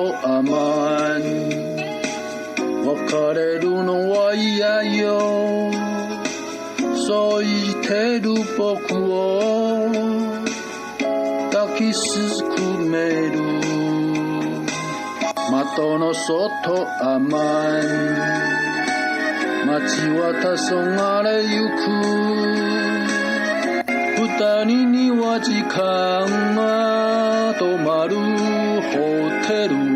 と甘ん別れるのは嫌よそう言ってる僕を抱きすくめる的の外甘ん街は黄昏ゆく二人には時間が止まるホテル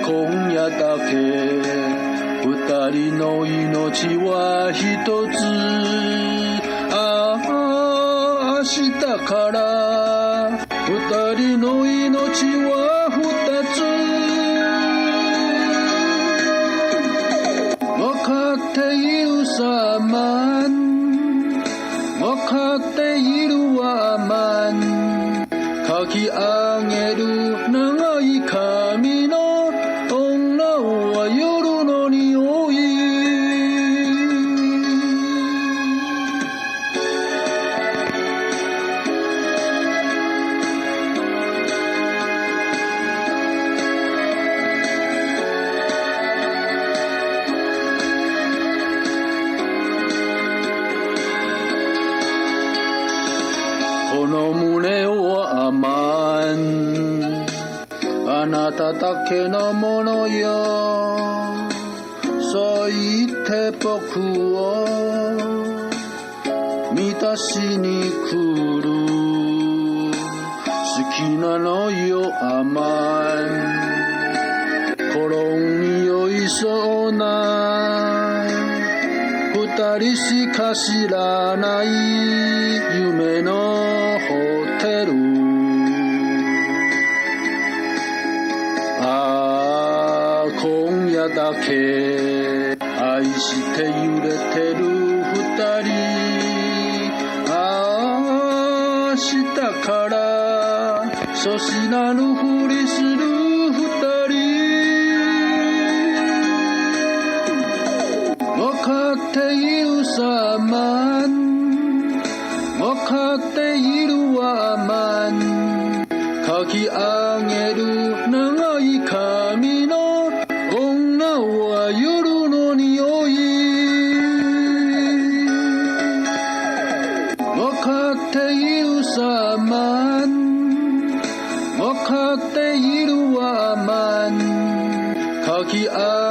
今夜だけ二人の命は一つ明日から二人の命は二つ分かっているさマン分かっているわマン書き上げる長い髪の女は夜の匂いこの胸を甘んあなただけのものよそう言って僕を満たしに来る好きなのよ甘ん転に酔いそうな二人しか知らない夢のホテル今夜だけ愛して揺れてる二人明日から粗品のふりする二人分かっているさマン分かっているわマン書き上げる長い髪の女は夜の匂い分かっているさマン分かっているわマン書き上げる